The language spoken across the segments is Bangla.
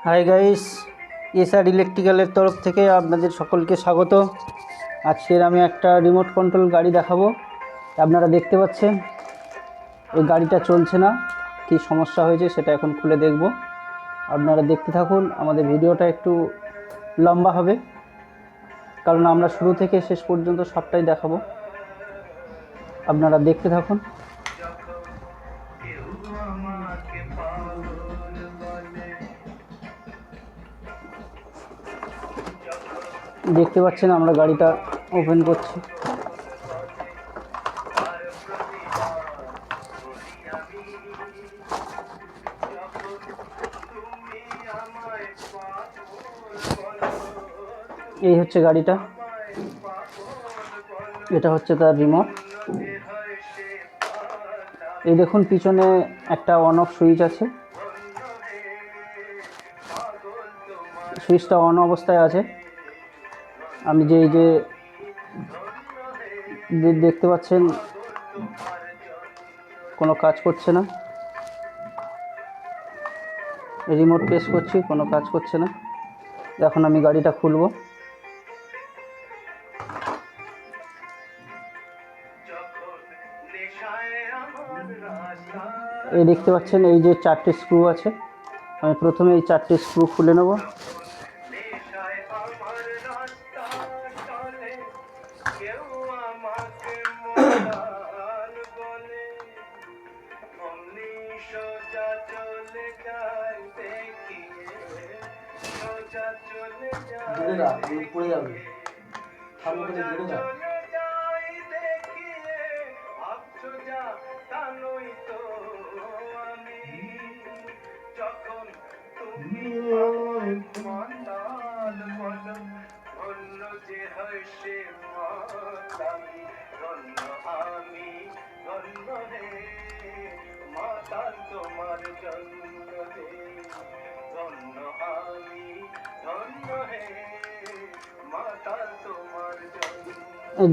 হাই গাইস, এসআর ইলেকট্রিক্যালের তরফ থেকে আপনাদের সকলকে স্বাগত। আজকের আমি একটা রিমোট কন্ট্রোল গাড়ি দেখাবো। আপনারা দেখতে পাচ্ছেন এই গাড়িটা চলছে না, কি সমস্যা হয়েছে সেটা এখন খুলে দেখব। আপনারা দেখতে থাকুন, আমাদের ভিডিওটা একটু লম্বা হবে কারণ আমরা শুরু থেকে শেষ পর্যন্ত সবটাই দেখাবো। আপনারা দেখতে থাকুন। দেখতে পাচ্ছেন আমরা গাড়িটা ওপেন করছি। এই হচ্ছে গাড়িটা, এটা হচ্ছে তার রিমোট। এই দেখুন পিছনে একটা অন অফ সুইচ আছে, সুইচটা অন অবস্থায় আছে। আমি যে এই যে দেখতে পাচ্ছেন কোনো কাজ করছে না, রিমোট প্রেস করছি কোনো কাজ করছে না। এখন আমি গাড়িটা খুলব। এই দেখতে পাচ্ছেন এই যে 4টে স্ক্রু আছে, আমি প্রথমে এই 4টে স্ক্রু খুলে নেব।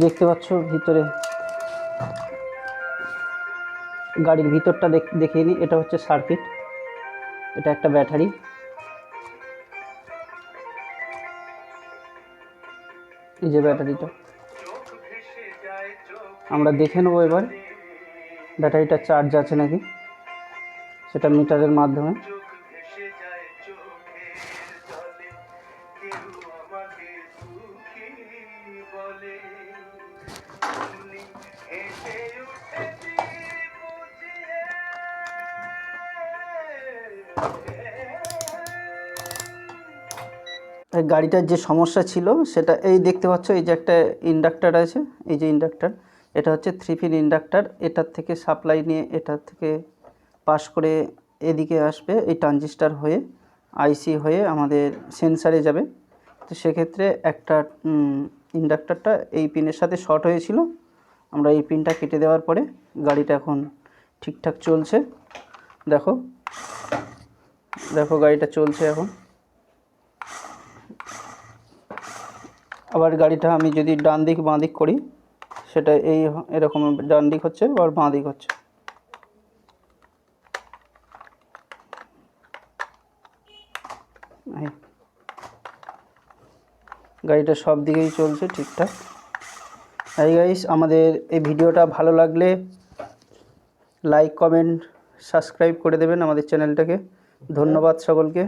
দেখতে পাচ্ছ ভিতরে গাড়ির ভিতরটা দেখিয়ে নিই। এটা হচ্ছে সার্কিট, এটা একটা ব্যাটারি। এই যে ব্যাটারিটা আমরা দেখে নেবো এবার ব্যাটারিটা চার্জ আছে নাকি, সেটা মিটারের মাধ্যমে। গাড়িটার যে সমস্যা ছিল সেটা এই দেখতে পাচ্ছ, এই যে একটা ইন্ডাক্টার আছে, এই যে ইন্ডাক্টার, এটা হচ্ছে 3 পিন ইন্ডাক্টার। এটার থেকে সাপ্লাই নিয়ে এটার থেকে পাস করে এদিকে আসবে, এই ট্রানজিস্টার হয়ে আইসি হয়ে আমাদের সেন্সারে যাবে। তো সেক্ষেত্রে একটা ইন্ডাক্টারটা এই পিনের সাথে শর্ট হয়েছিল, আমরা এই পিনটা কেটে দেওয়ার পরে গাড়িটা এখন ঠিকঠাক চলছে। দেখো দেখো গাড়িটা চলছে এখন। আবার গাড়িটা আমি যদি ডান দিক বাঁ দিক করি, সেটা এরকম ডান দিক হচ্ছে আবার বাঁ দিক হচ্ছে। গাড়িটা সব দিকেই চলছে ঠিকঠাক। এই গাইস, আমাদের এই ভিডিওটা ভালো লাগলে লাইক কমেন্ট সাবস্ক্রাইব করে দেবেন আমাদের চ্যানেলটাকে। ধন্যবাদ সকলকে।